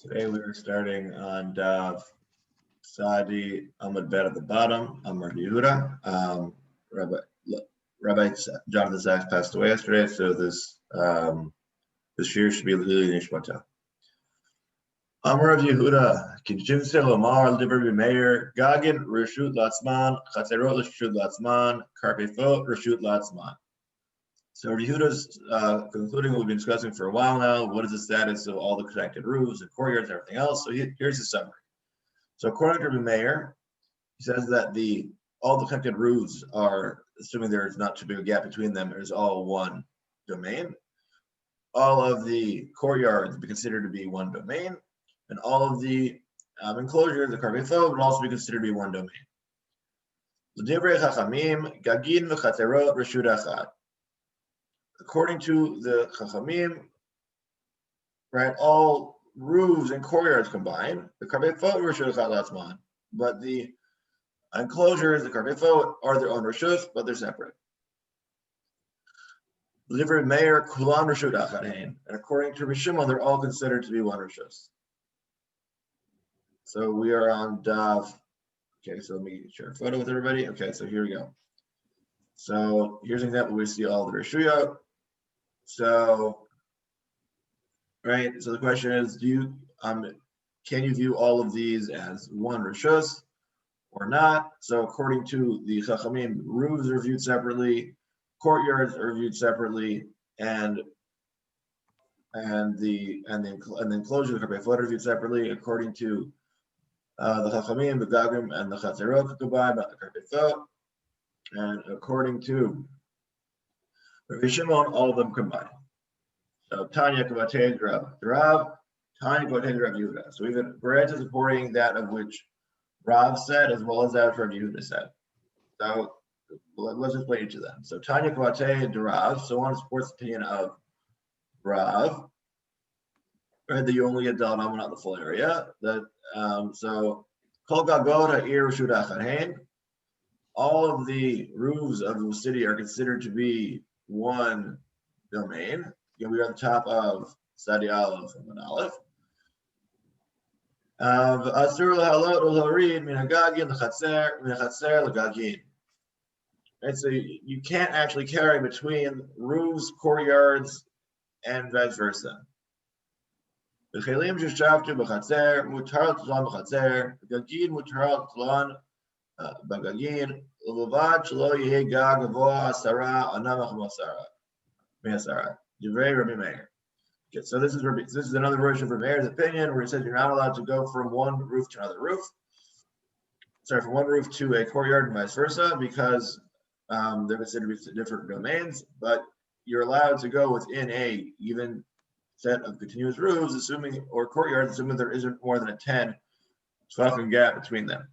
Today we are starting on Dav Sadi Amud Bet at the bottom. Amar Yehuda. Rabbi Jonathan Sachs passed away yesterday, so this year should be Lili Nishmata. Amar of Yehuda, Kijimse Lomar, Liber Meir, Gagin, Rashut Latzman, Chatzerot Rashut Latzman, Karpefot Rashut Latzman. So Yehuda's concluding what we've been discussing for a while now. What is the status of all the connected roofs and courtyards and everything else? So here's the summary. So according to Meir, he says that all the connected roofs are, assuming there is not too big a gap between them, is all one domain. All of the courtyards be considered to be one domain, and all of the enclosures, the karpefot, would also be considered to be one domain. L'divrei chachamim, gagin v'chaterot reshut achad. According to the Chachamim, right, all roofs and courtyards combined, the karpefot reshut achad latzman, but the enclosures, the karpefot, are their own reshus, but they're separate. Liver Meir kulan reshut achad hein, and according to Rishimon, they're all considered to be one reshus. So we are on Dav. Okay, so let me share a photo with everybody. Okay, so here we go. So here's an example. We see all the reshuyot. So, right. So the question is, can you view all of these as one reshus or not? So according to the Chachamim, roofs are viewed separately, courtyards are viewed separately, and the enclosure of the karpefot are viewed separately. According to the Chachamim, the Gagim and the Chatzerot could combine, not the karpefot, and according to Rabbi Shimon, all of them combined. So Tanya Kavatei Rav, Tanya Kavatei Rav Yehuda. So we've been supporting that of which Rav said as well as that which Rav Yehuda said. So let's explain each of them. So Tanya Kavatei Rav, so one supports the opinion of Rav, right? That you only get Dal Naman, not the full area. That so Kol Gagot Ha'ir Reshut Achad Hein. All of the roofs of the city are considered to be one domain. Again, we are on the top of Sadi Aleph and Min Aleph. Asur lahalot ulharid min hagagin l'chatzer min hachatzer l'gagin. And so you can't actually carry between roofs, courtyards, and vice versa. V'chelim sheshavtu b'chatzer mutar l'tlan b'chatzer gagin mutar l'tlan b'gagin l'vad shelo yehei gag gavoa asara anamach me'asara. Divrei Rabbi Meir. Okay, so this is another version of Rabbi Meir's opinion where he says you're not allowed to go from one roof to another roof. Sorry, from one roof to a courtyard and vice versa, because they're considered to be different domains. But you're allowed to go within a even set of continuous roofs, or courtyards, assuming there isn't more than a 10 fucking gap between them.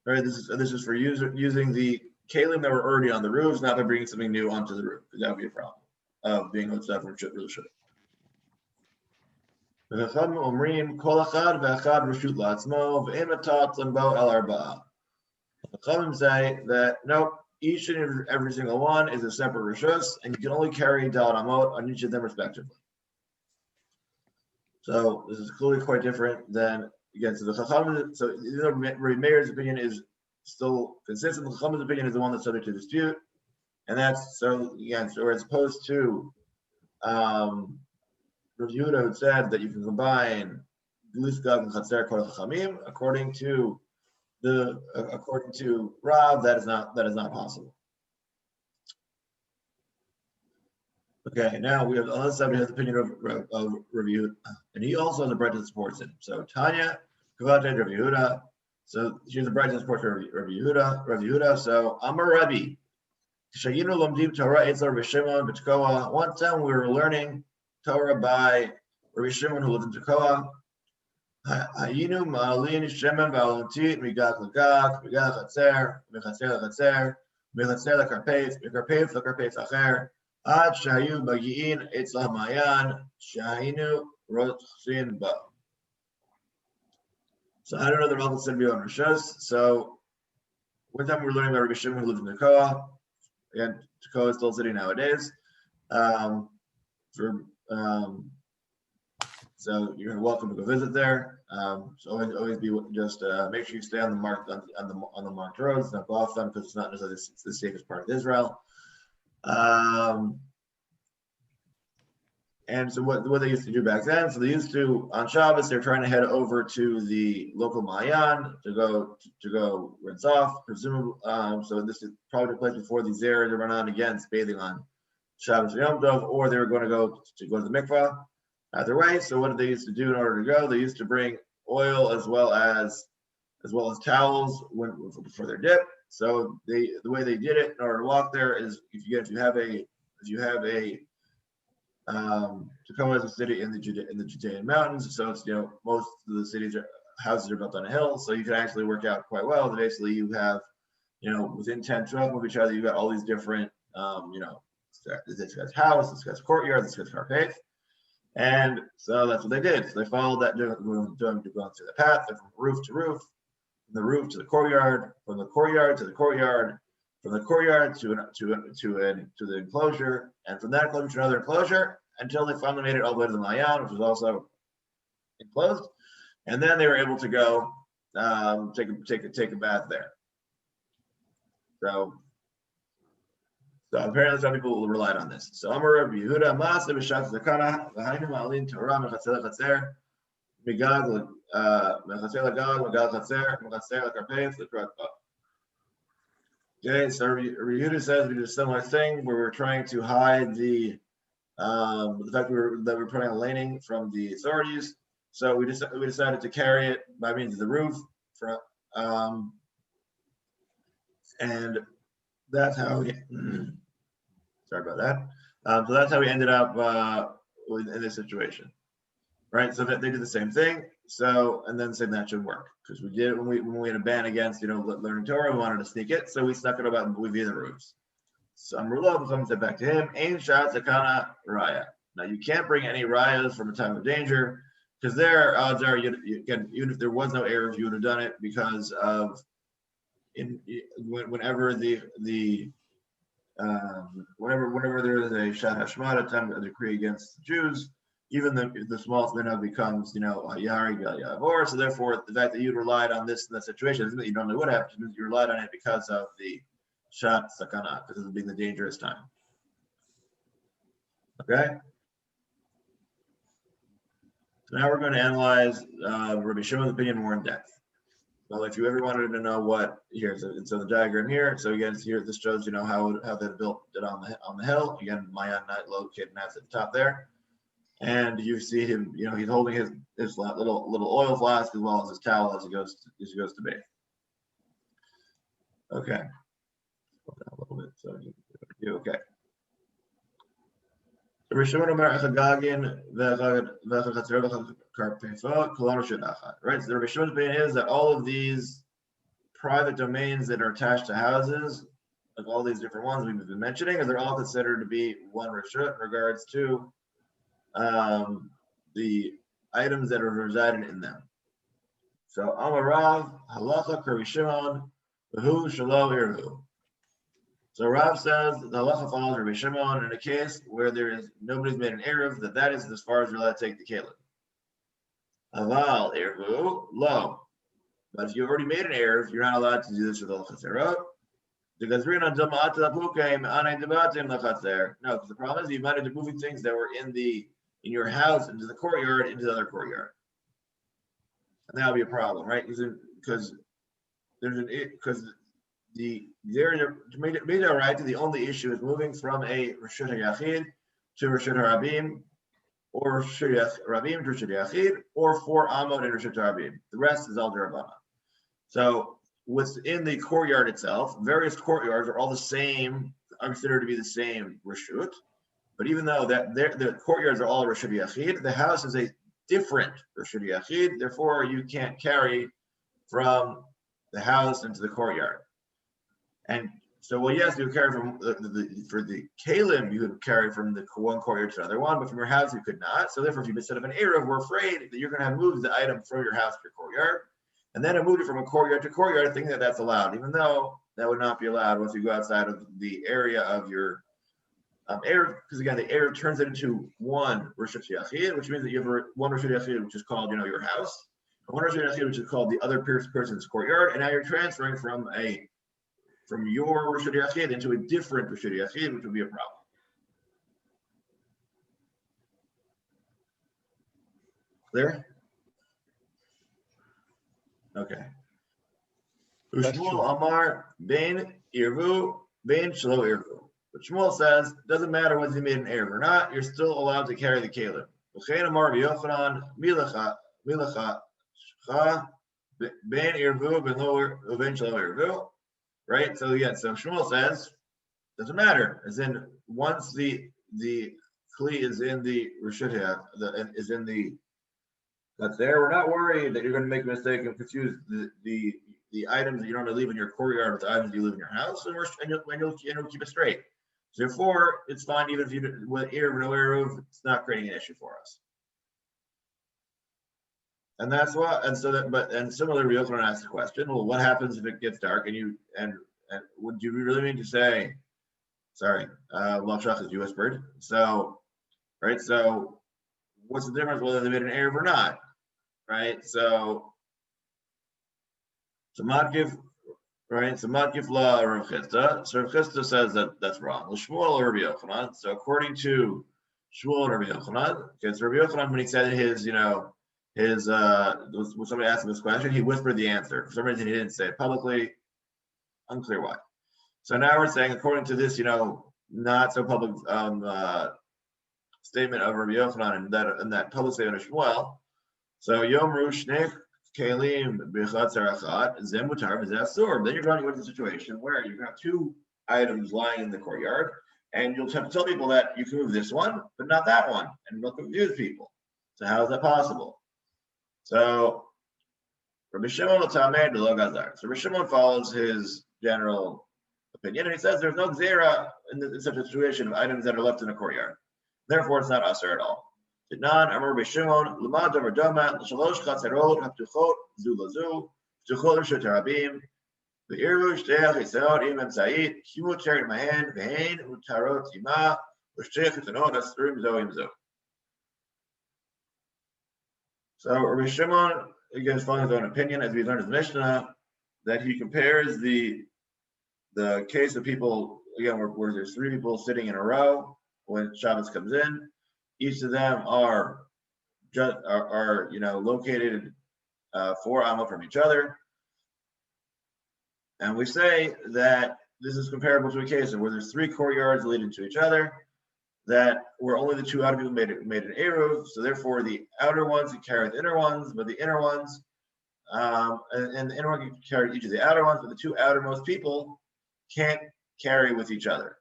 All right, this is for using the kalim that were already on the roofs, not by bringing something new onto the roof, because that would be a problem of being able to stuff or really should. The Chachamim say that nope, each and every single one is a separate reshus, and you can only carry Dal Amot on each of them respectively. So this is clearly quite different than, again, so the Chachamim, so Rabbi Meir's opinion is still consistent. The Chachamim's opinion is the one that's subject to dispute, and that's so again. So as opposed to Rav Yehuda who said that you can combine Gulus Gag and Chatzer Kol Chachamim, according to Rav, that is not possible. Okay, now we have on the side, we have the opinion of Rav Yehuda, and he also has a bread that supports it. So Tanya Kavatei Rav Yehuda. So here's a bright support for Rabbi Yehuda. So Amar Rabbi, Shayinu Lomdim Torah Eitzel Rabbi Shimon B'Tekoa. One time we were learning Torah by Rabbi Shimon who lived in Tekoa. Hayinu Ma'alin Shimon V'Aluntit Migag L'Gag Migag Chatzer Mechatzer L'Chatzer Mechatzer L'Karpef Mekarpef L'Karpef Acher Ad Shayu Bagi'in Eitzel Hamayan Shayinu Rotzin Ba. So I don't know, they're all considered to be on reshus. So one time we were learning about Rabbi Shimon who lived in Tekoa. Again, Tekoa is still a city nowadays. So you're welcome to go visit there. So always be just make sure you stay on the marked on the marked roads, don't go off them because it's not necessarily the safest part of Israel. And so what they used to do back then, so they used to, on Shabbos, they're trying to head over to the local Mayan to go rinse off, presumably. So this is probably the place before these areas to run on against bathing on Shabbos or Yom Tov, or they were going to go to the mikvah. Either way, so what did they used to do in order to go? They used to bring oil as well as towels for their dip. So the way they did it in order to walk there is if you have a Tacoma is a city in the Judean mountains, so it's most of the houses are built on a hill, so you can actually work out quite well. Basically, you have within 10, 12 of each other, you got all these different this guy's house, this guy's courtyard, this guy's carpet, and so that's what they did. So they followed that going through the path from roof to roof, from the roof to the courtyard, from the courtyard to the courtyard, from the courtyard to the enclosure, and from that enclosure to another enclosure, until they finally made it all the way to the Mayan, which was also enclosed, and then they were able to go take a bath there. So apparently some people relied on this. So Amar Rabbi Yehuda Maaseh b'shat zakana v'hainu ma'alin Torah mechatzer l'chatzer migad mechatzer l'gad migad chatzer mechatzer l'karpef l'krat. Okay, so Rabbi Yehuda says we did a similar thing where we're trying to hide the fact that we're putting a laning from the authorities. So we decided to carry it by means of the roof, and that's how we. Sorry about that. So that's how we ended up in this situation, right? So that they did the same thing. So and then said that should work because we did when we had a ban against learning Torah, we wanted to sneak it, so we snuck it about via the roofs. So Amrullah said back to him, Ein shat zakana raya. Now you can't bring any rayas from a time of danger because there odds are again, even if there was no Eruv, you would have done it because of whenever whenever there is a shat hashmad, a time of decree against the Jews, even the smallest minhag becomes yari gal yavor. So therefore, the fact that you relied on this in that situation doesn't mean that you normally would have. It means you relied on it because of the shat sakana, because of being the dangerous time. Okay. So now we're going to analyze Rabbi Shimon's opinion more in depth. Well, if you ever wanted to know what here, so the diagram here. So again, here this shows how they built it on the hill. Again, Mayan not located at the top there, and you see him. He's holding his little oil flask as well as his towel as he goes to bathe. Okay. Put that a little bit so you okay. Right, so the Rabbi Shimon's opinion is that all of these private domains that are attached to houses, like all these different ones we've been mentioning, they're all considered to be one reshut in regards to the items that are residing in them. So Amarav halacha Rabbi Shimon v'hu shelo irhu. So Rav says the halacha follows Rabbi Shimon in a case where nobody's made an eruv, that is as far as you're allowed to take the kelim. Aval eruv lo, but if you already made an eruv, you're not allowed to do this with halacha zerot. Because no, because the problem is you might have been moving things that were in your house into the courtyard into the other courtyard, and that would be a problem, right? Because the only issue is moving from a Reshut HaYachid to Reshut HaRabim, or Reshut Rabim to Reshut HaYachid, or 4 Amot and Reshut HaRabim. The rest is all D'Rabbanan. So within the courtyard itself, various courtyards are all the same, are considered to be the same Reshut, but even though the courtyards are all Reshut HaYachid, the house is a different Reshut HaYachid, therefore you can't carry from the house into the courtyard. And so, well, yes, you would carry from for the kalim, you would carry from the one courtyard to another one, but from your house you could not. So therefore, if you set up an eruv, we're afraid that you're going to have moved the item from your house to your courtyard, and then moved it from a courtyard to courtyard, thinking that that's allowed, even though that would not be allowed once you go outside of the area of your because again, the Eruv turns it into one Rishut Yachid, which means that you have one Rishut Yachid, which is called, your house, and one Rishut Yachid, which is called the other person's courtyard, and now you're transferring from your Rishut Yachid into a different Rishut Yachid, which would be a problem. Clear? Okay. Shmuel Amar Ben Irvu Ben Shlo Irvu. But Shmuel says, doesn't matter whether you made an Eruv or not, you're still allowed to carry the Kalim. V'chein Amar B'Yochanan Milacha Ben Irvu Ben Lo Ben Shlo Irvu. Right? So again, so Shmuel says, doesn't matter. As in, once the Kli is in the Rishut, is in that's there, we're not worried that you're going to make a mistake and confuse the items that you normally leave in your courtyard with the items you leave in your house, and you'll keep it straight. So therefore, it's fine even if you with Eruv or no Eruv, it's not creating an issue for us. And that's why. And so and similarly, Yochanan asked the question: well, what happens if it gets dark and would you really mean to say? Sorry, Lachshach, as you whispered. So, right. So, what's the difference whether they made an Eruv or not? Right. So Matgif, right? So Matgif la Rav Chisda. So Rav Chisda says that that's wrong. L'Shmuel or Rabbi Yochanan. So according to Shmuel and Rabbi Yochanan, because Rabbi Yochanan, when he said his, when somebody asked him this question, he whispered the answer. For some reason, he didn't say it publicly. Unclear why. So now we're saying, according to this, not so public statement of Rabbi Yochanan and that public statement of Shmuel. So Yomru Shnech Kalim B'Chatzer Achad Zem Mutar V'Zeh Asur. Then you're running into a situation where you've got two items lying in the courtyard, and you'll have to tell people that you can move this one, but not that one, and you'll confuse people. So how is that possible? So Rabbi Shimon L'Tameh D'Lo Gazar. So Rabbi Shimon follows his general opinion, and he says there's no gzera in such a situation of items that are left in a courtyard. Therefore, it's not usher at all. Titnan Amar Rabbi Shimon L'Mad Davar Doma L'Shalosh Chatzerot Haptuchot Zu Lazu Ptuchot Rishut Harabim V'Irvu Shtei Chisaot Im Emtzait Kimut Sheret Mahen V'Hein Utarot Ima V'Shtei Chitanot Asrim Zo Im Zo. So Rabbi Shimon, again, is following his own opinion, as we learned in the Mishnah, that he compares the case of people, again, where there's three people sitting in a row when Shabbos comes in. Each of them are located 4 amma from each other, and we say that this is comparable to a case of where there's 3 courtyards leading to each other, that where only the 2 outer people made an eruv, so therefore the outer ones can carry the inner ones, but the inner ones, and the inner one can carry each of the outer ones, but the 2 outermost people can't carry with each other.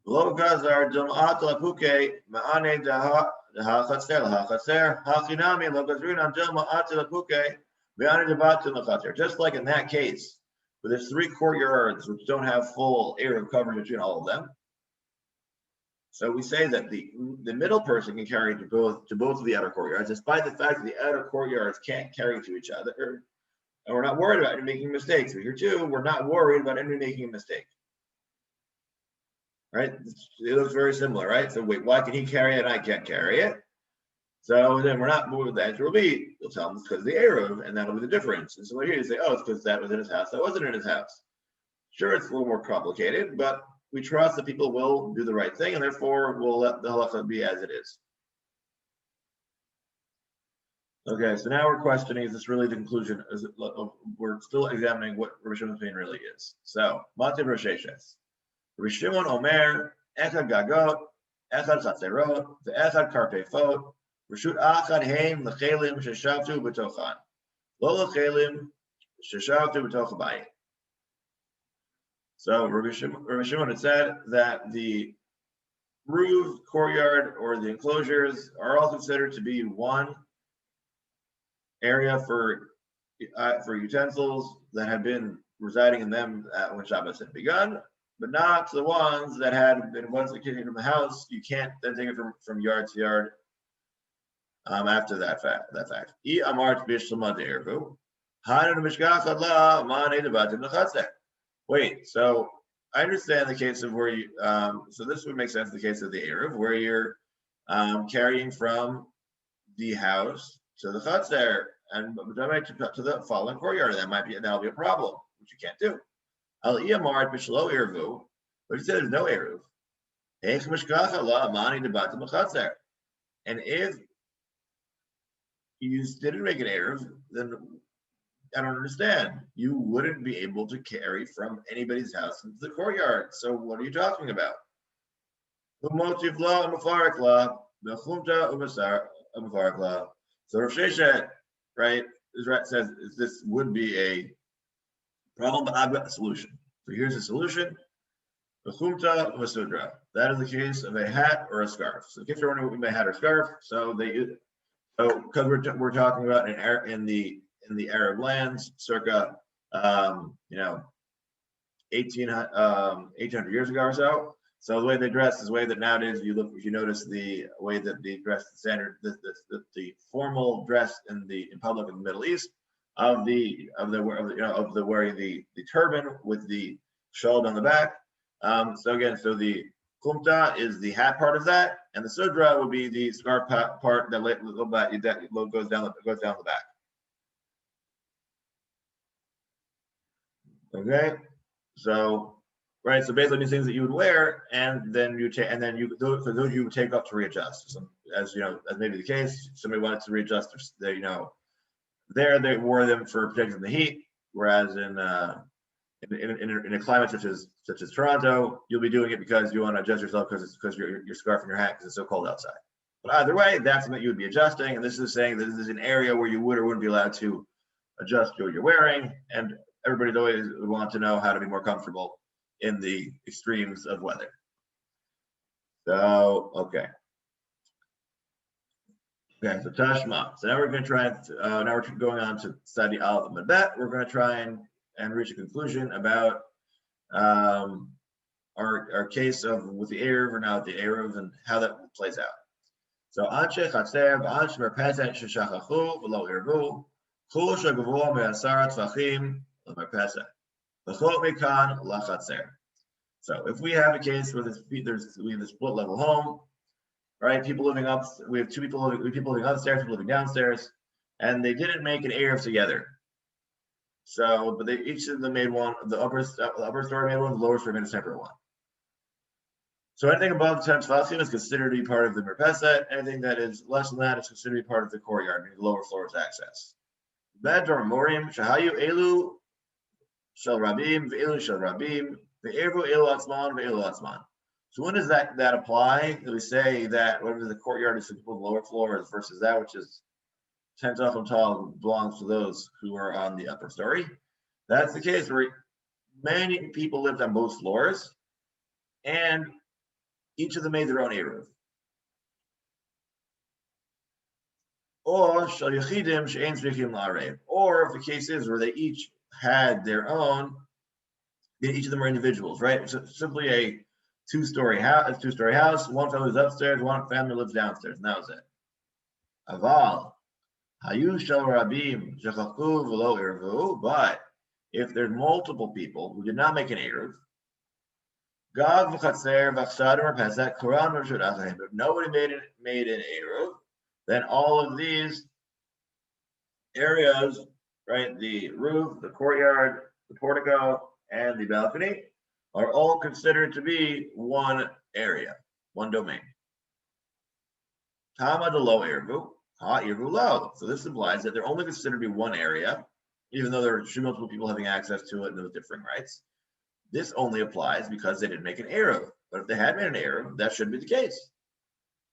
Lo gazar jam'at lapuke ma'ane daha chatzer lahachatzer hachinami lo gazrinam jam'at lapuke ma'ane debat lachatzer. Just like in that case, where there's 3 courtyards which don't have full eruv coverage between all of them. So we say that the middle person can carry to both of the outer courtyards, despite the fact that the outer courtyards can't carry to each other. And we're not worried about anyone making mistakes. Here too, we're not worried about anyone making a mistake. Right? It looks very similar, right? So wait, why can he carry it and I can't carry it? So then we're not moving. The answer will be, you'll tell him it's because of the Eruv, and that'll be the difference. And so here you say, oh, it's because that was in his house, that wasn't in his house. Sure, it's a little more complicated, but we trust that people will do the right thing, and therefore we'll let the halacha be as it is. Okay, so now we're questioning, is this really the conclusion? We're still examining what Rabbi Shimon's opinion really is. So, Mativ Rosheshes. Rabbi Shimon Omer, Echad Gagot, Echad Chatzerot, the Echad Karpefot, Rishut Achad Heim Lechelim Sheshavtu B'tochan, Lo Lechelim Sheshavtu B'toch Beit. So Rabbi Shimon had said that the roof, courtyard, or the enclosures are all considered to be one area for utensils that had been residing in them when Shabbos had begun, but not the ones that had been once taken from the house. You can't then take it from yard to yard after that fact. Wait, so I understand the case of where you, so this would make sense in the case of the Eruv, where you're carrying from the house to the chutzner and to the following courtyard. That'll be a problem, which you can't do. Al iyamar b'shlo eruv, but you said there's no eruv. And if you didn't make an eruv, then I don't understand. You wouldn't be able to carry from anybody's house into the courtyard. So what are you talking about? So Rav Sheshet, right, says this would be a problem, but I've got a solution. So here's the solution. That is the case of a hat or a scarf. So if you're wondering what a hat or scarf, because we're talking about in the Arab lands, circa 1800 years ago or so. So the way they dress is the way that nowadays if you notice the way that they dress, the standard, the formal dress in public in the Middle East of the wearing the turban with the shawl on the back. So the kumta is the hat part of that, and the sudra would be the scarf part that goes down the back. Okay, so basically these things that you would wear, and then you those you would take off to readjust. So, as may be the case, somebody wanted to readjust they wore them for protecting the heat, whereas in a climate such as Toronto, you'll be doing it because you want to adjust yourself because your scarf and your hat because it's so cold outside. But either way, that's something you would be adjusting, and this is saying that this is an area where you would or wouldn't be allowed to adjust what you're wearing, and everybody's always would want to know how to be more comfortable in the extremes of weather. So, okay, so Tashma. So now we're going to try, now we're going on to study Aleph and Bet. We're going to try and reach a conclusion about our case with the Eruv or now with the Eruv and how that plays out. So, Anshe Chatzer, Anshe Merpeset Sheshachachu, V'lo Irvu, Chul Shagavua Me'asara Tvachim, L'Merpeset. L'chot Mekan Lachatzer. So if we have a case where we have a split level home, right? People living up, we have people living upstairs, people living downstairs, and they didn't make an Eruv together. So, but each of them made one. The upper story made one, the lower story made a separate one. So anything above 10 tefachim is considered to be part of the merpeset. Anything that is less than that is considered to be part of the courtyard, meaning the lower floor's access. Bedor morim shahayu elu shel rabim ve'elu shel rabim ve'ervu elu atzman ve'elu atzman. So when does that apply? We say that whatever the courtyard is for people on the lower floors versus that which is 10 tefachim tall belongs to those who are on the upper story. That's the case where many people lived on both floors, and each of them made their own Eruv. Or if the case is where they each had their own, each of them are individuals, right? It's simply a two-story house. One family lives upstairs, one family lives downstairs, and that was it. Aval, hayu shel rabim shechachu v'lo irvu. But if there's multiple people who did not make an Eruv, Gag v'chatzer v'chshad merpeset koran v'rshut achayim. If nobody made an Eruv, then all of these areas, right, the roof, the courtyard, the portico, and the balcony, are all considered to be one area, one domain. Tama de lo Eruv, ha Eruv lo. So this implies that they're only considered to be one area, even though there are multiple people having access to it and with differing rights. This only applies because they didn't make an Eruv. But if they had made an Eruv, that should be the case.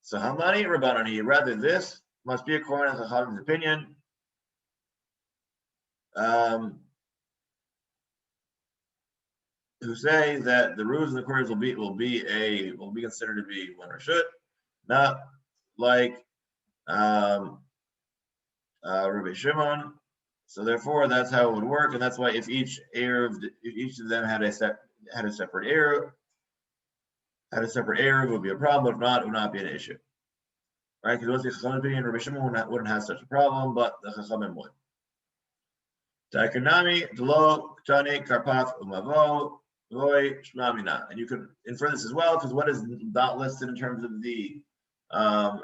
So Hamani Rabbanani, rather this must be according to Chacham's opinion. Who say that the roofs and the corners will be considered to be one reshut, not like Rabbi Shimon. So therefore, that's how it would work, and that's why if each of them had a separate Eruv, it would be a problem. But if not, it would not be an issue, right? Because once the Chacham's opinion, Rabbi Shimon wouldn't have such a problem, but the Chachamim would. Taikanami, Delo, Ktani, Karpaf, Umavo, And you could infer this as well, because what is not listed in terms of the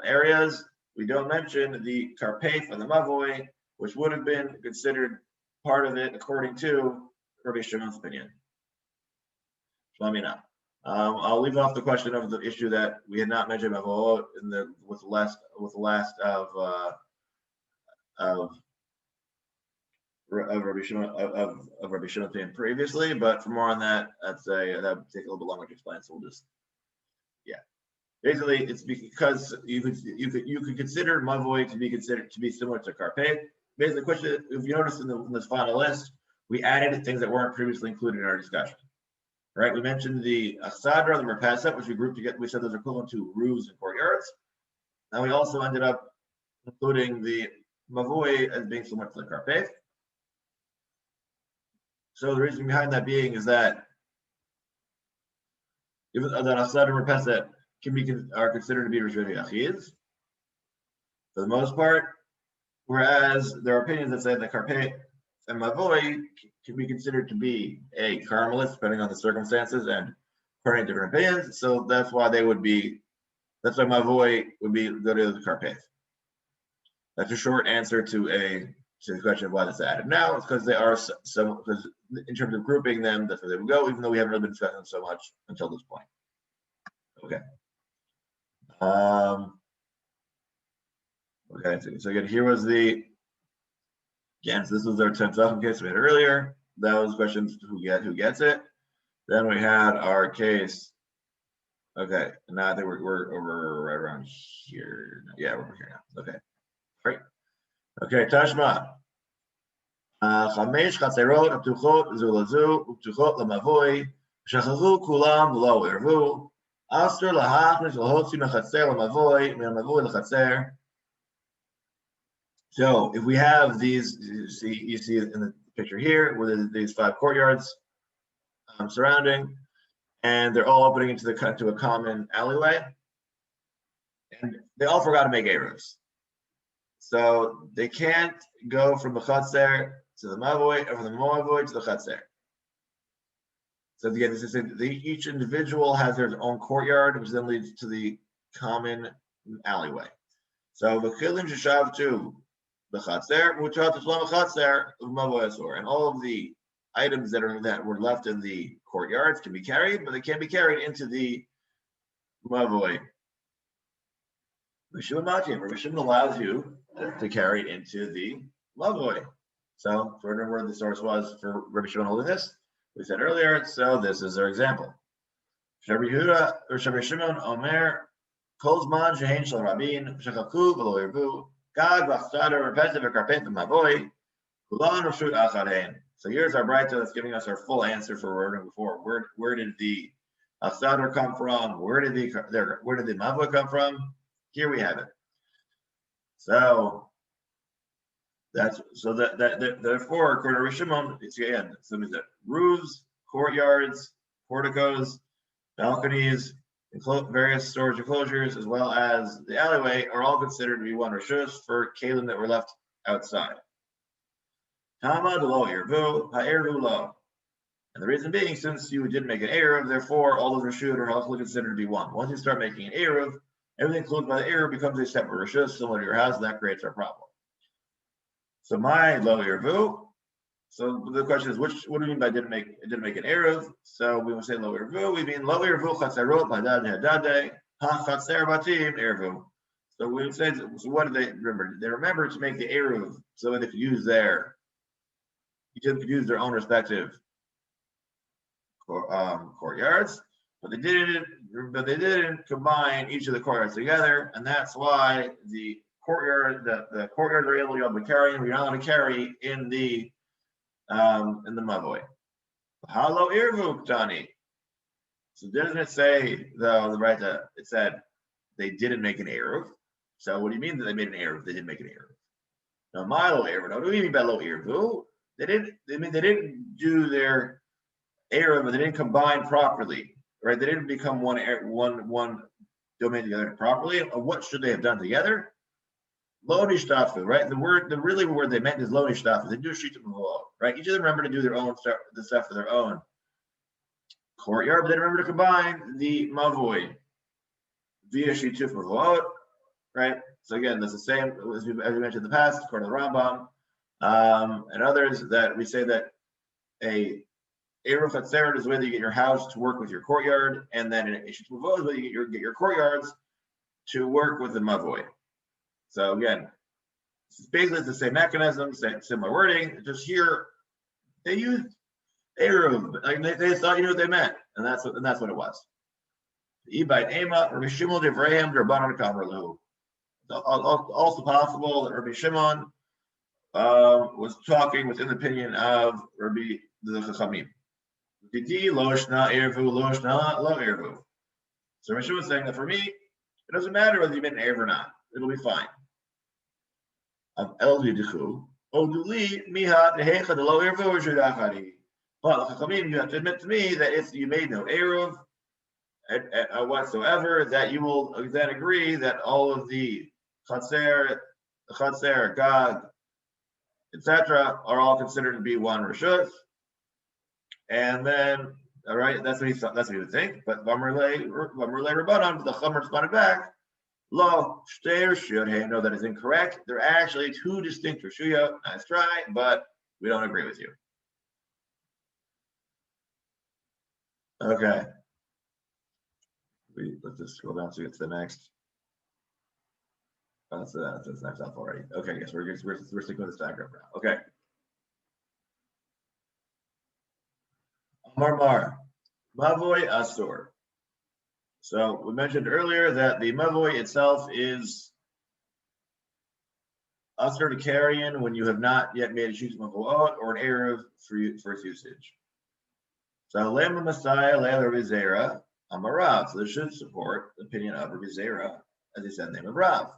areas? We don't mention the karpef and the mavoi, which would have been considered part of it according to Rabbi Shimon's opinion. I'll leave off the question of the issue that we had not mentioned mavoi in the with the last of Rabbi Shimon's opinion previously, but for more on that, that would take a little bit longer to explain. So we'll just, basically, it's because you could consider mavoi to be similar to karpef. Basically, the question, if you notice in this final list, we added things that weren't previously included in our discussion. Right? We mentioned the achsadra, the merpesah, which we grouped together. We said those are equivalent to roofs and courtyards. And we also ended up including the mavoi as being similar to the karpef. So the reason behind that being is that even the achsadra and merpesah are considered to be rishon yachids for the most part, whereas there are opinions that say that karpef and mavoi can be considered to be a carmelist, depending on the circumstances and according to different opinions. So that's why that's why mavoi would be go to the karpef. That's a short answer to the question of why that's added. Now it's because they are because in terms of grouping them, that's where they would go, even though we haven't really been discussing them so much until this point. Okay. Okay, so again, here was so this was our 10th case we had earlier. That was questions who gets it. Then we had our case. Okay, and now I think we're over right around here. Yeah, we're over here now. Okay, great. Okay, Tashma. חמש חצרות הפתוחות זו לזו ופתוחות למבוי, שכחו כולם ולא ערבו, אסור להכניס להוציא מחצר למבוי, מהמבוי לחצר. So if we have these, you see in the picture here, where there's these 5 courtyards surrounding, and they're all opening into a common alleyway, and they all forgot to make eruvs. So they can't go from the chatzer to the mavoi, or from the mavoi to the chatzer. So again, this is each individual has their own courtyard, which then leads to the common alleyway. So the chilim sheshavtu the chatzer, mutat t'shlam chatzer mavoi asur, and all of the items that were left in the courtyards can be carried, but they can't be carried into the mavoi. Rabbi Shimon allows you to carry it into the mavoi. So, remember where the source was for Rabbi Shimon holding this? We said earlier. So this is our example. Rabbi Yehuda or Rabbi Shimon Omer Kol Zman Shehein Shel Rabin Shechaku V'Lo Yirvu Gag V'Achsadar Repetitive V'Karpet V'Mavoi Kulan Reshut Achadein. So here's our BAYT that's giving us our full answer for what we were before. Where did the achsadar come from? Where did the mavoi come from? Here we have it. So therefore, according to Rabbi Shimon, it's again, so means that roofs, courtyards, porticos, balconies, various storage enclosures, as well as the alleyway, are all considered to be one reshus for kalim that were left outside. Tama lo irvu, ha'irvu lo. And the reason being, since you didn't make an eruv, therefore all those reshut are also considered to be one. Once you start making an eruv, everything included by the eruv becomes a separate reshus, similar to your house, and that creates our problem. So my lo irvu. So the question is, what do we mean by didn't make an eruv? So we will say lo irvu. We mean lo irvu chatzarot b'dad hadade ha chatzer batim irvu. So we would say, so what did they remember? They remembered to make the eruv so that they could use each of them could use their own respective courtyards, but they didn't combine each of the courtyards together, and that's why the courtyards are able to carry, and we're not going to carry in the mavoi. Halo irvu ktani. So doesn't it say though it said they didn't make an eruv? So what do you mean that they made an eruv? They didn't make an eruv. Now my lo eruv. Now what do you mean by lo irvu? They didn't do their eruv, but they didn't combine properly, right? They didn't become one domain together properly. What should they have done together? Lo nishtafu, right? The really word they meant is lo nishtafu. They do shita b'lo, right? Each of them remember to do their own stuff, the stuff for their own courtyard, but then remember to combine the mavoi via shituf mavot, right? So again, that's the same as we mentioned in the past, according to the Rambam and others, that we say that a Eruv Chatzeret is the way that you get your house to work with your courtyard, and then an shituf mavot is where you get your courtyards to work with the mavoi. So again, it's basically the same mechanism, similar wording. Just here, they used Eruv, like they thought you knew what they meant, and that's what it was. Beit ema Rabbi Shimon Devrahim Drabanan Kamralu. Also possible that Rabbi Shimon was talking within the opinion of Rabbi the Chachamim. Didi lo shna ervu lo shna lo ervu. So Rabbi Shimon was saying that for me, it doesn't matter whether you made an erv or not; it'll be fine. El yidichu oduli miha dehecha de lo ervu shudachari. But Chachamim, you have to admit to me that if you made no erv whatsoever, that you will then agree that all of the Chatzer, Gag, etc., are all considered to be one Rishus. And then, all right, that's what he thought, that's what he would think. But Vamrele Rabbanan, the Chum responded back, Lo, Shtei Rishut, no, that is incorrect. There are actually two distinct Rishuyot. Nice try, but we don't agree with you. Okay. Let's just scroll down so we get to the next. That's next up already. Okay, I guess we're sticking with this diagram now. Okay. Marmar, Mavoi Asur. So we mentioned earlier that the Mavoi itself is Asur to carry in when you have not yet made a Shituf Mavoot or an Eruv for its usage. So Lema Messiah, Leila Rizera, Amarav. So this should support the opinion of Rabbi Zera, as he said the name of Rav.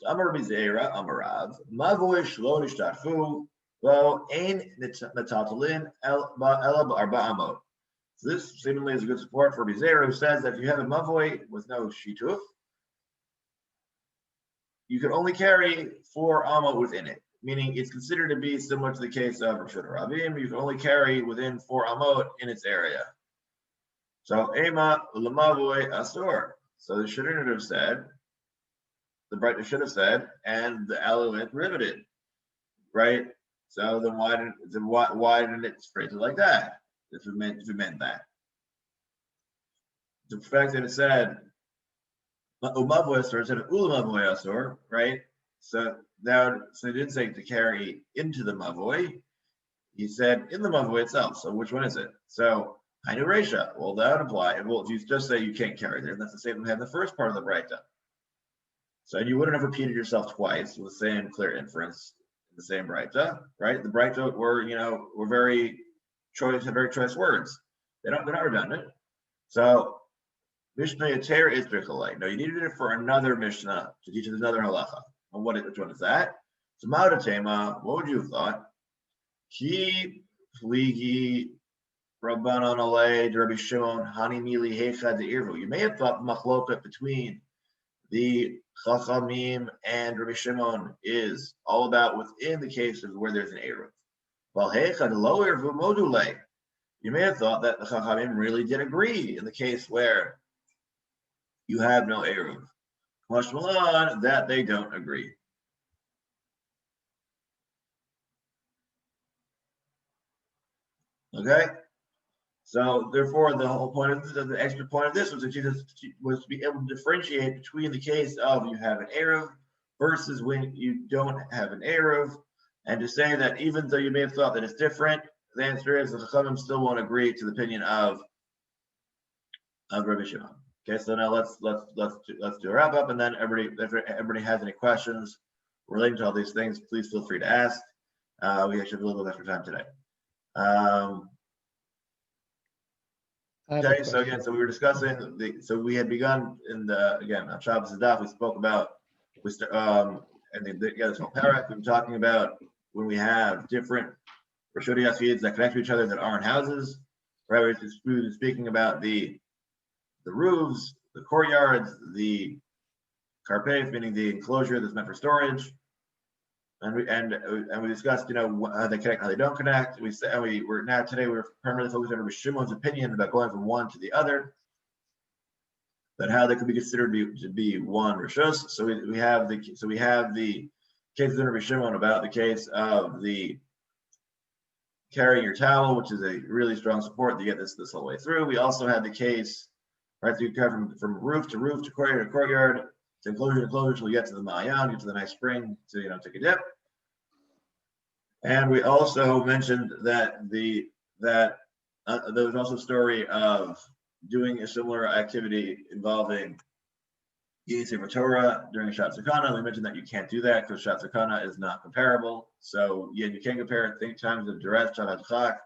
Amar Rabbi Zera, Amarav, Mavoi Shlo Nishtatfu, Lo Ein Netatalin Elab Arba Amot. So this seemingly is a good support for Rabbi Zera, who says that if you have a Mavoi with no Shituf, you can only carry 4 Amot within it, meaning it's considered to be similar to the case of Rishon Rabim. You can only carry within 4 Amot in its area. So Ema Lamavoi Asur. So the shouldn't have said, the Beit should have said, and the Aluit riveted, right? So then why didn't it phrase it like that? If it meant that. The fact that it said Umavoi Asur instead of Ulamavoi Asur, right? So it didn't say to carry into the Mavoi. He said in the Mavoi itself. So which one is it? So Hainu Reisha. Well, that would apply. Well, if you just say you can't carry there, that's the same we had in the first part of the Breita. So you wouldn't have repeated yourself twice with the same clear inference in the same Breita, right? The Breita were very choice words. They're not redundant. So Mishnah Yater is Bichalai. No, you needed it for another Mishnah to teach us another halacha. And which one is that? So Ma'adatema, what would you have thought? Ki pligi Rabbanon alei Rabbi Shimon Hani Mili Heicha de Irvu. You may have thought machloket between the Chachamim and Rabbi Shimon is all about within the cases where there's an Eruv. While Heicha de lo Irvu module. You may have thought that the Chachamim really did agree in the case where you have no Eruv. Mashmalan, that they don't agree. Okay? So therefore, the whole point of the extra point of this was that Jesus was to be able to differentiate between the case of you have an Eruv versus when you don't have an Eruv, and to say that even though you may have thought that it's different, the answer is the Chachamim still won't agree to the opinion of Rabbi Shimon. Okay, so now let's do a wrap up, and then if everybody has any questions relating to all these things, please feel free to ask. We actually have a little bit extra time today. Okay, so again, we were discussing so we had begun in on Shabbos Daf, we spoke about this whole parak. We've been talking about when we have different Rishut Yasvids that connect to each other that aren't houses. Right, we've been speaking about the roofs, the courtyards, the karpef, meaning the enclosure that's meant for storage, And we discussed, how they connect, how they don't connect. Today we're primarily focused on Rabbi Shimon's opinion about going from one to the other, that how they could be considered to be one rishus. So we have the case of Rabbi Shimon about the case of the carrying your towel, which is a really strong support to get this whole way through. We also had the case, right? So you come from roof to roof to courtyard to enclosure to enclosure till you get to the Mayan, get to the nice spring to take a dip. And we also mentioned that there was also a story of doing a similar activity involving eating Sefer Torah during a Shat Sakana. We mentioned that you can't do that because Shat Sakana is not comparable. So yeah, you can't compare it. Think times of duress, Shat HaChak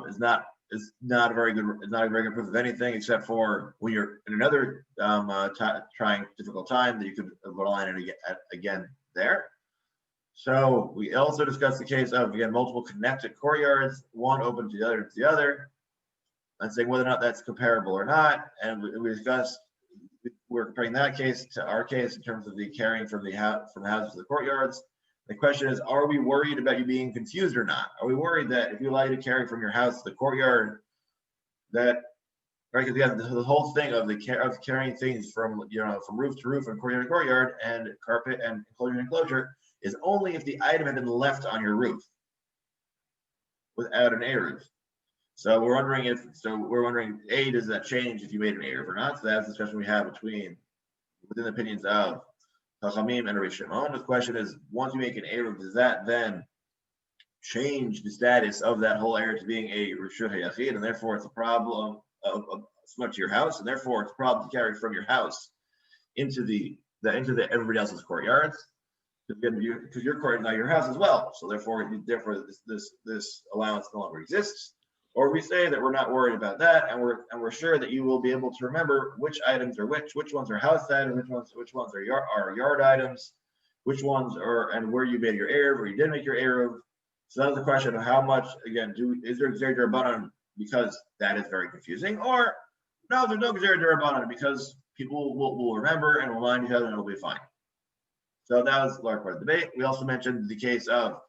is not a very good proof of anything, except for when you're in another trying difficult time that you could rely on it again there. So we also discussed the case of, again, multiple connected courtyards, one open to the other, and saying whether or not that's comparable or not. And we discussed, we're comparing that case to our case in terms of the carrying from the houses to the courtyards. The question is, are we worried about you being confused or not? Are we worried that if you allow you to carry from your house to the courtyard, that, right? Because again, the whole thing of carrying things from roof to roof and courtyard to courtyard and carpet and enclosure to enclosure is only if the item had been left on your roof without an Eruv. So we're wondering, A, does that change if you made an Eruv or not? So that's the discussion we have within the opinions of Chachamim and Rabbi Shimon. The question is, once you make an Eruv, does that then change the status of that whole area to being a Rishut HaYachid, and therefore it's a problem of smut to your house, and therefore it's a problem to carry from your house into everybody else's courtyards? Because your courtyard is not your house as well, so therefore this allowance no longer exists. Or we say that we're not worried about that, and we're sure that you will be able to remember which items are which ones are house items, which ones are yard items, which ones are, and where you made your Eruv, or you didn't make your Eruv. So that's the question of how much, again, is there Gzer D'Rabbanan because that is very confusing, or no, there's no Gzer D'Rabbanan because people will remember and will remind each other and it'll be fine. So that was a large part of the debate. We also mentioned the case of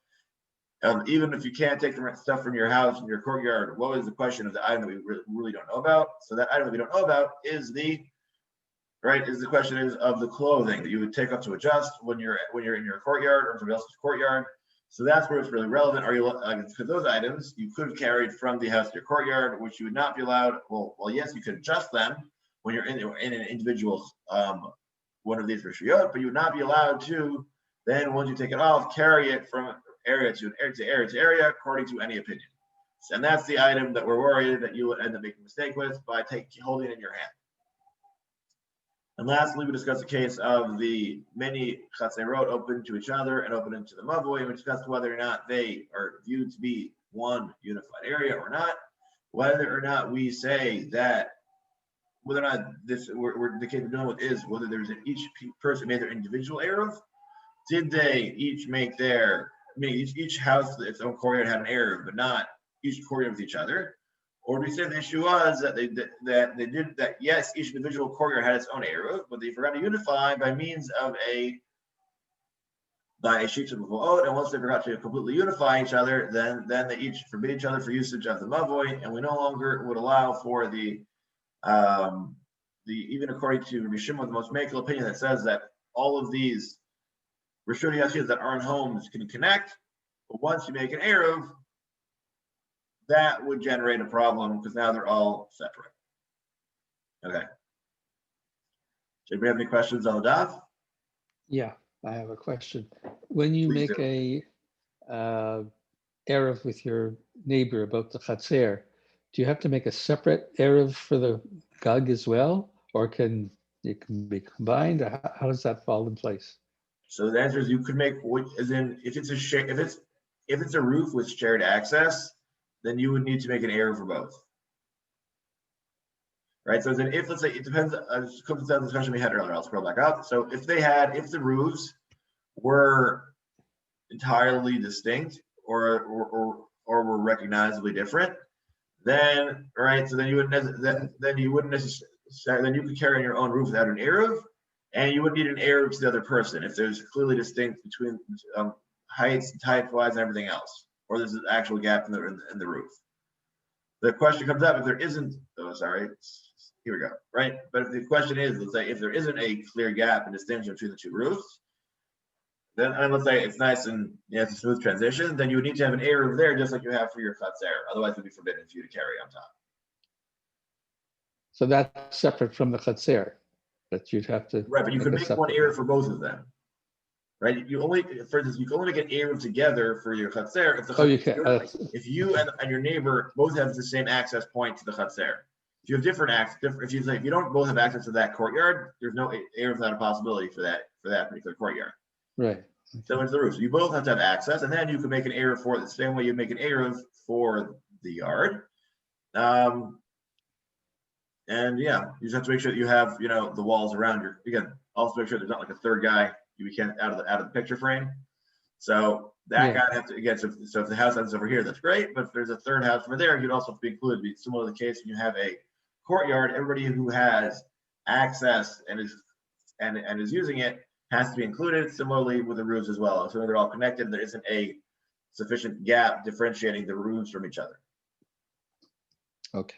even if you can't take the stuff from your house and your courtyard, what was the question of the item that we really don't know about? So that item that we don't know about is the question of the clothing that you would take up to adjust when you're in your courtyard or somebody else's courtyard. So that's where it's really relevant. Because those items you could have carried from the house to your courtyard, which you would not be allowed. Well, yes, you could adjust them when you're in an individual one of these rishuyot, but you would not be allowed to then, once you take it off, carry it from area to area according to any opinion. And that's the item that we're worried that you would end up making a mistake with by holding it in your hand. And lastly, we discussed the case of the many chatzerot open to each other and open into the mavoi, and we discussed whether or not they are viewed to be one unified area or not, whether or not we say that whether or not the case we're dealing with is whether there's each person made their individual Eruv. Did they each make each house its own courtyard had an Eruv, but not each courtyard with each other? Or do we say the issue was that yes, each individual courtyard had its own Eruv, but they forgot to unify by means of a sheet of mavot, and once they forgot to completely unify each other, then they each forbid each other for usage of the mavoi, and we no longer would allow for the even according to Rabbi Shimon, the most makel opinion that says that all of these Rishut HaYachid that aren't homes can connect, but once you make an Eruv, that would generate a problem because now they're all separate. Okay. Does anybody have any questions on the daf? Yeah, I have a question. When you Please make a Eruv with your neighbor about the chatzer, do you have to make a separate Eruv for the gag as well, or it can be combined? How does that fall in place? So the answer is you could make, as in if it's a roof with shared access, then you would need to make an Eruv for both. Right. So then if let's say it depends, comes down to the discussion we had earlier. I'll scroll back up. So if the roofs were entirely distinct or were recognizably different, then right. So then you wouldn't necessarily then you could carry on your own roof without an Eruv, And you would need an Eruv to the other person if there's clearly distinct between heights, type-wise, and everything else, or there's an actual gap in the roof. The question comes up if there isn't. Oh, sorry. Here we go. Right. But if the question is, let's say, if there isn't a clear gap and distinction between the two roofs, then and let's say it's nice and it's a smooth transition, then you would need to have an Eruv there, just like you have for your chatzer. Otherwise, it would be forbidden for you to carry on top. So that's separate from the chatzer, that you'd have to. Right, but you could make one Eruv for both of them. Right, you only, for instance, you can only make an Eruv together for your chatzer if the if you and your neighbor both have the same access point to the chatzer. If you have different access, if you don't both have access to that courtyard, there's no Eruv, not a possibility for that particular courtyard. Right. So into the roof. So you both have to have access, and then you can make an Eruv for the same way you make an Eruv for the yard. And yeah, you just have to make sure that you have, the walls around your, again, also make sure there's not like a third guy you can't out of the picture frame. So that guy have to, again, so if the house ends over here, that's great. But if there's a third house over there, you'd also have to be included. Be similar to the case when you have a courtyard, everybody who has access and is using it has to be included. Similarly with the roofs as well. So they're all connected. There isn't a sufficient gap differentiating the roofs from each other. Okay,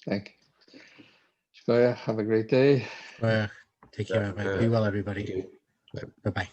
thank you. Shkoya, have a great day. Take care. Be well, everybody. Bye-bye.